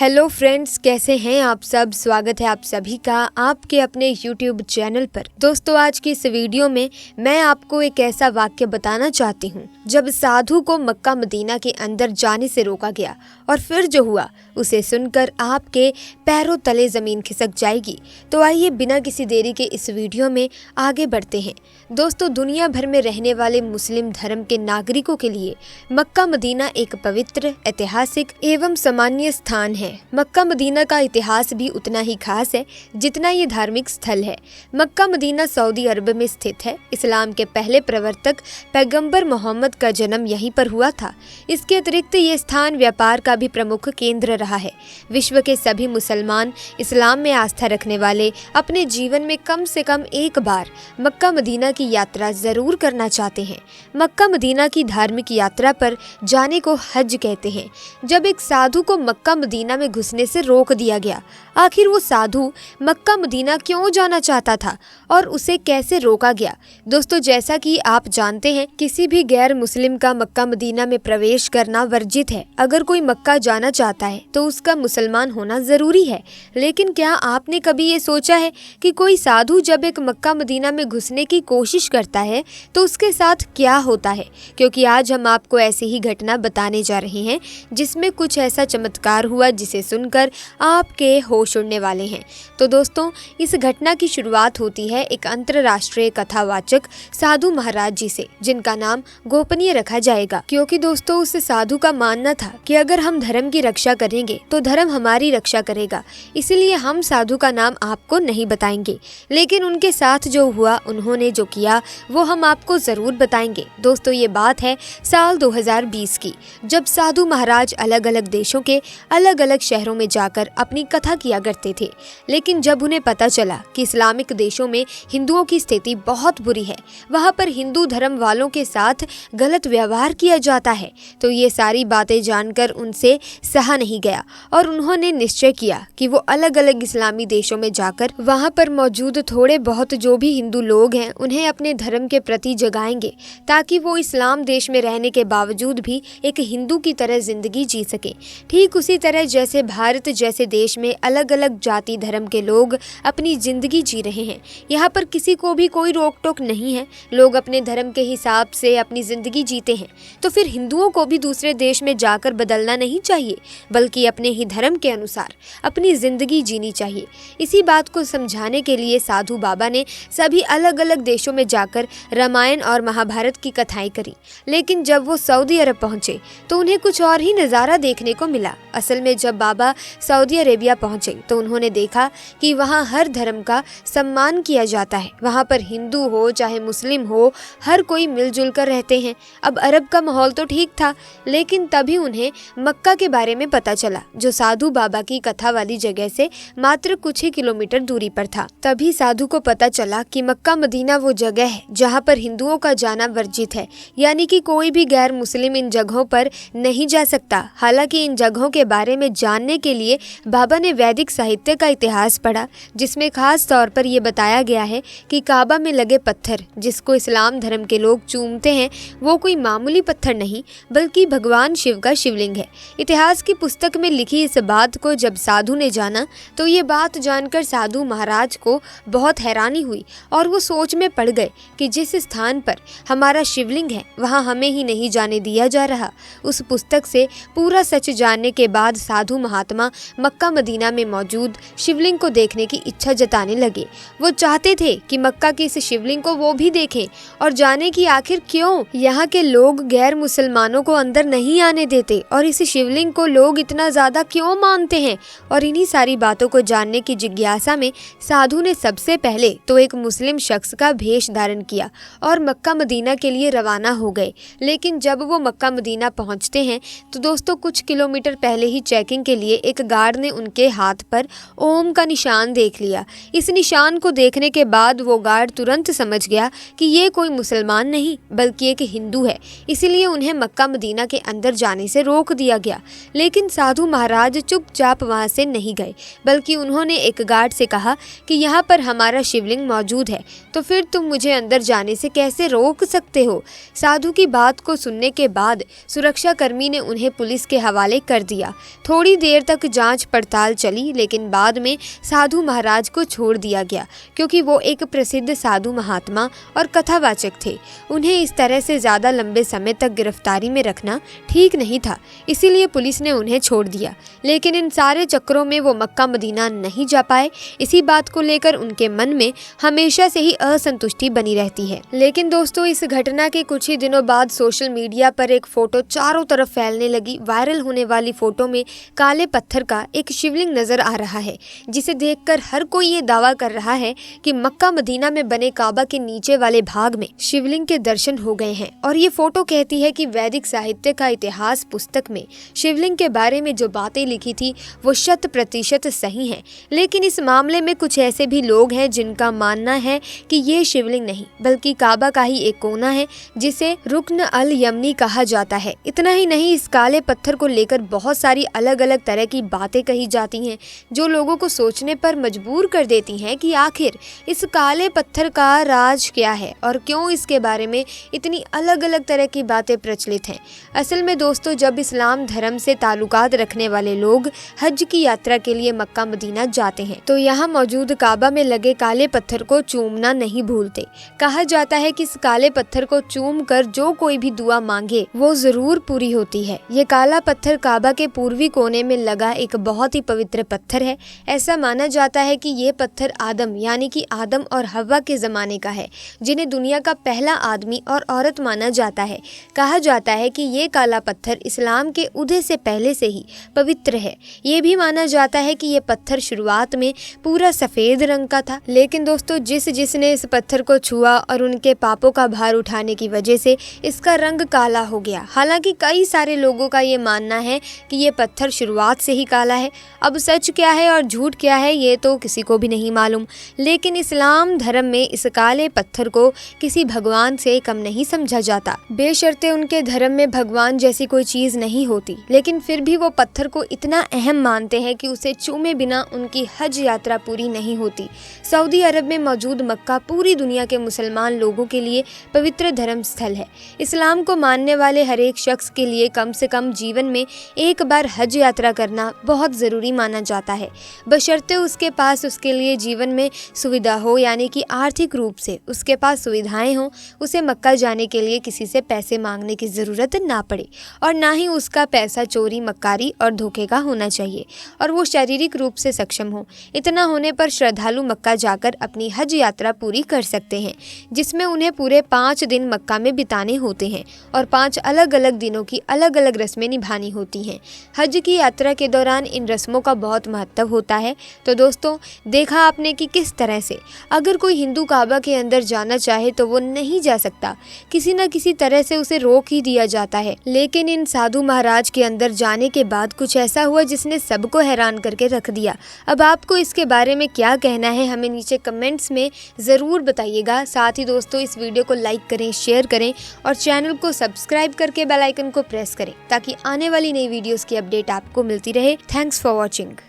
Hello friends, कैसे हैं आप सब। स्वागत है आप सभी का आपके अपने यूट्यूब चैनल पर। दोस्तों, आज की इस वीडियो में मैं आपको एक ऐसा वाक्य बताना चाहती हूँ जब साधु को मक्का मदीना के अंदर जाने से रोका गया और फिर जो हुआ उसे सुनकर आपके पैरों तले जमीन खिसक जाएगी। तो आइए बिना किसी देरी के इस वीडियो में आगे बढ़ते हैं। दोस्तों, दुनिया भर में रहने वाले मुस्लिम धर्म के नागरिकों के लिए मक्का मदीना एक पवित्र, ऐतिहासिक एवं सामान्य स्थान है। मक्का मदीना का इतिहास भी उतना ही खास है जितना ये धार्मिक स्थल है। मक्का मदीना सऊदी अरब में स्थित है। इस्लाम के पहले प्रवर्तक पैगंबर मोहम्मद का जन्म यहीं पर हुआ था। इसके अतिरिक्त ये स्थान व्यापार का भी प्रमुख केंद्र रहा है। विश्व के सभी मुसलमान इस्लाम में आस्था रखने वाले अपने जीवन में कम से कम एक बार मक्का मदीना की यात्रा जरूर करना चाहते हैं। मक्का मदीना की धार्मिक यात्रा पर जाने को हज कहते हैं। जब एक साधु को मक्का मदीना में घुसने से रोक दिया गया, आखिर वो साधु मक्का मदीना क्यों जाना चाहता था और उसे कैसे रोका गया। दोस्तों, जैसा कि आप जानते हैं, किसी भी गैर मुस्लिम का मक्का मदीना में प्रवेश करना वर्जित है। अगर कोई मक्का जाना चाहता है तो उसका मुसलमान होना जरूरी है। लेकिन क्या आपने कभी ये सोचा है कि कोई साधु जब एक मक्का मदीना में घुसने की कोशिश करता है तो उसके साथ क्या होता है। क्योंकि आज हम आपको ऐसी ही घटना बताने जा रहे हैं जिसमें कुछ ऐसा चमत्कार हुआ जिसे सुनकर आपके होश उड़ने वाले हैं। तो दोस्तों, इस घटना की शुरुआत होती है एक अंतरराष्ट्रीय कथावाचक साधु महाराज जी से, जिनका नाम गोपनीय रखा जाएगा। क्योंकि दोस्तों, उस साधु का मानना था कि अगर हम धर्म की रक्षा करेंगे तो धर्म हमारी रक्षा करेगा। इसलिए हम साधु का नाम आपको नहीं बताएंगे, लेकिन उनके साथ जो हुआ, उन्होंने जो किया, वो हम आपको जरूर बताएंगे। दोस्तों, ये बात है साल 2020 की, जब साधु महाराज अलग अलग देशों के अलग अलग शहरों में जाकर अपनी कथा किया करते थे। लेकिन जब उन्हें पता चला कि इस्लामिक देशों में हिंदुओं की स्थिति बहुत बुरी है, वहाँ पर हिंदू धर्म वालों के साथ गलत व्यवहार किया जाता है, तो ये सारी बातें जानकर उनसे सहा नहीं गया और उन्होंने निश्चय किया कि वो अलग अलग इस्लामी देशों में जाकर वहाँ पर मौजूद थोड़े बहुत जो भी हिंदू लोग हैं उन्हें अपने धर्म के प्रति जगाएंगे, ताकि वो इस्लाम देश में रहने के बावजूद भी एक हिंदू की तरह जिंदगी जी सके। ठीक उसी तरह जैसे भारत जैसे देश में अलग अलग जाति धर्म के लोग अपनी जिंदगी जी रहे हैं, यहाँ पर किसी को भी कोई रोक टोक नहीं है। लोग अपने धर्म के हिसाब से अपनी जिंदगी जीते हैं। तो फिर हिंदुओं को भी दूसरे देश में जाकर बदलना नहीं चाहिए, बल्कि अपने ही धर्म के अनुसार अपनी जिंदगी जीनी चाहिए। इसी बात को समझाने के लिए साधु बाबा ने सभी अलग अलग देशों में जाकर रामायण और महाभारत की कथाएं करी। लेकिन जब वो सऊदी अरब पहुंचे तो उन्हें कुछ और ही नज़ारा देखने को मिला। असल में जब बाबा सऊदी अरेबिया पहुंचे तो उन्होंने देखा कि वहां हर धर्म का सम्मान किया जाता है। वहां पर हिंदू हो चाहे मुस्लिम हो, हर कोई मिलजुल कर रहते हैं। अब अरब का माहौल तो ठीक था, लेकिन तभी उन्हें मक्का के बारे में पता चला, जो साधु बाबा की कथा वाली जगह से मात्र कुछ ही किलोमीटर दूरी पर था। तभी साधु को पता चला कि मक्का मदीना वो जगह है जहाँ पर हिंदुओं का जाना वर्जित है, यानी कि कोई भी गैर मुस्लिम इन जगहों पर नहीं जा सकता। हालांकि इन जगहों के बारे में जानने के लिए बाबा ने वैदिक साहित्य का इतिहास पढ़ा, जिसमें खास तौर पर यह बताया गया है कि काबा में लगे पत्थर जिसको इस्लाम धर्म के लोग चूमते हैं, वो कोई मामूली पत्थर नहीं बल्कि भगवान शिव का शिवलिंग है। इतिहास की पुस्तक में लिखी इस बात को जब साधु ने जाना तो ये बात जानकर साधु महाराज को बहुत हैरानी हुई और वो सोच में पड़ गए कि जिस स्थान पर हमारा शिवलिंग है वहाँ हमें ही नहीं जाने दिया जा रहा। उस पुस्तक से पूरा सच जानने के बाद साधु महात्मा मक्का मदीना में मौजूद शिवलिंग को देखने की इच्छा जताने लगे। वो चाहते थे कि मक्का की इस शिवलिंग को वो भी देखें और जाने कि आखिर क्यों यहाँ के लोग गैर मुसलमानों को अंदर नहीं आने देते और इस शिवलिंग को लोग इतना ज्यादा क्यों मानते हैं। और इन्हीं सारी बातों को जानने की जिज्ञासा में साधु ने सबसे पहले तो एक मुस्लिम शख्स का भेष धारण किया और मक्का मदीना के लिए रवाना हो गए। लेकिन जब वो मक्का मदीना पहुंचते हैं तो दोस्तों, कुछ किलोमीटर पहले ही चेकिंग के लिए एक गार्ड ने उनके हाथ पर ओम का निशान देख लिया। इस निशान को देखने के बाद वो गार्ड तुरंत समझ गया कि ये कोई मुसलमान नहीं बल्कि एक हिंदू है, इसलिए उन्हें मक्का मदीना के अंदर जाने से रोक दिया गया। लेकिन साधु महाराज चुपचाप वहां से नहीं गए, बल्कि उन्होंने एक गार्ड से कहा कि यहाँ पर हमारा शिवलिंग मौजूद है, तो फिर तुम मुझे अंदर जाने से कैसे रोक सकते हो। साधु की बात को सुनने के बाद सुरक्षा कर्मी ने उन्हें पुलिस के हवाले कर दिया। थोड़ी थोड़ी देर तक जांच पड़ताल चली, लेकिन बाद में साधु महाराज को छोड़ दिया गया क्योंकि वो एक प्रसिद्ध साधु महात्मा और कथावाचक थे। उन्हें इस तरह से ज़्यादा लंबे समय तक गिरफ्तारी में रखना ठीक नहीं था, इसीलिए पुलिस ने उन्हें छोड़ दिया। लेकिन इन सारे चक्करों में वो मक्का मदीना नहीं जा पाए। इसी बात को लेकर उनके मन में हमेशा से ही असंतुष्टि बनी रहती है। लेकिन दोस्तों, इस घटना के कुछ ही दिनों बाद सोशल मीडिया पर एक फोटो चारों तरफ फैलने लगी। वायरल होने वाली फोटो में काले पत्थर का एक शिवलिंग नजर आ रहा है, जिसे देखकर हर कोई ये दावा कर रहा है कि मक्का मदीना में बने काबा के नीचे वाले भाग में शिवलिंग के दर्शन हो गए हैं। और ये फोटो कहती है कि वैदिक साहित्य का इतिहास पुस्तक में शिवलिंग के बारे में जो बातें लिखी थी वो 100% सही है। लेकिन इस मामले में कुछ ऐसे भी लोग हैं जिनका मानना है कि ये शिवलिंग नहीं बल्कि काबा का ही एक कोना है, जिसे रुक्न अल यमनी कहा जाता है। इतना ही नहीं, इस काले पत्थर को लेकर बहुत सारी अलग अलग तरह की बातें कही जाती हैं जो लोगों को सोचने पर मजबूर कर देती हैं कि आखिर इस काले पत्थर का राज क्या है और क्यों इसके बारे में इतनी अलग अलग तरह की बातें प्रचलित हैं। असल में दोस्तों, जब इस्लाम धर्म से ताल्लुकात रखने वाले लोग हज की यात्रा के लिए मक्का मदीना जाते हैं तो यहाँ मौजूद काबा में लगे काले पत्थर को चूमना नहीं भूलते। कहा जाता है कि इस काले पत्थर को चूम कर जो कोई भी दुआ मांगे वो जरूर पूरी होती है। ये काला पत्थर काबा के पूर्वी कोने में लगा एक बहुत ही पवित्र पत्थर है। ऐसा माना जाता है कि ये पत्थर आदम यानी कि आदम और हव्वा के जमाने का है, जिन्हें दुनिया का पहला आदमी और औरत माना जाता है। कहा जाता है कि ये काला पत्थर इस्लाम के उदय से पहले से ही पवित्र है। ये भी माना जाता है कि ये पत्थर शुरुआत में पूरा सफेद रंग का था, लेकिन दोस्तों जिसने इस पत्थर को छुआ और उनके पापों का भार उठाने की वजह से इसका रंग काला हो गया। हालांकि कई सारे लोगों का ये मानना है कि ये पत्थर शुरुआत से ही काला है। अब सच क्या है और झूठ क्या है ये तो किसी को भी नहीं मालूम, लेकिन इस्लाम धर्म में इस काले पत्थर को किसी भगवान से कम नहीं समझा जाता। बेशर्ते उनके धर्म में भगवान जैसी कोई चीज नहीं होती, लेकिन फिर भी वो पत्थर को इतना अहम मानते हैं कि उसे चूमे बिना उनकी हज यात्रा पूरी नहीं होती। सऊदी अरब में मौजूद मक्का पूरी दुनिया के मुसलमान लोगों के लिए पवित्र धर्म स्थल है। इस्लाम को मानने वाले हर एक शख्स के लिए कम से कम जीवन में एक बार हज यात्रा करना बहुत ज़रूरी माना जाता है, बशर्ते उसके पास उसके लिए जीवन में सुविधा हो, यानी कि आर्थिक रूप से उसके पास सुविधाएं हों, उसे मक्का जाने के लिए किसी से पैसे मांगने की ज़रूरत ना पड़े और ना ही उसका पैसा चोरी मक्कारी और धोखे का होना चाहिए और वो शारीरिक रूप से सक्षम हो। इतना होने पर श्रद्धालु मक्का जाकर अपनी हज यात्रा पूरी कर सकते हैं, जिसमें उन्हें पूरे 5 दिन मक्का में बिताने होते हैं और 5 अलग अलग दिनों की अलग अलग रस्में निभानी होती हैं। हज की यात्रा के दौरान इन रस्मों का बहुत महत्व होता है। तो दोस्तों, देखा आपने कि किस तरह से अगर कोई हिंदू काबा के अंदर जाना चाहे तो वो नहीं जा सकता, किसी न किसी तरह से उसे रोक ही दिया जाता है। लेकिन इन साधु महाराज के अंदर जाने के बाद कुछ ऐसा हुआ जिसने सबको हैरान करके रख दिया। अब आपको इसके बारे में क्या कहना है हमें नीचे कमेंट्स में ज़रूर बताइएगा। साथ ही दोस्तों, इस वीडियो को लाइक करें, शेयर करें और चैनल को सब्सक्राइब करके बेल आइकन को प्रेस करें ताकि आने वाली नई वीडियोस की अपडेट आपको मिलती रहे। Thanks for watching.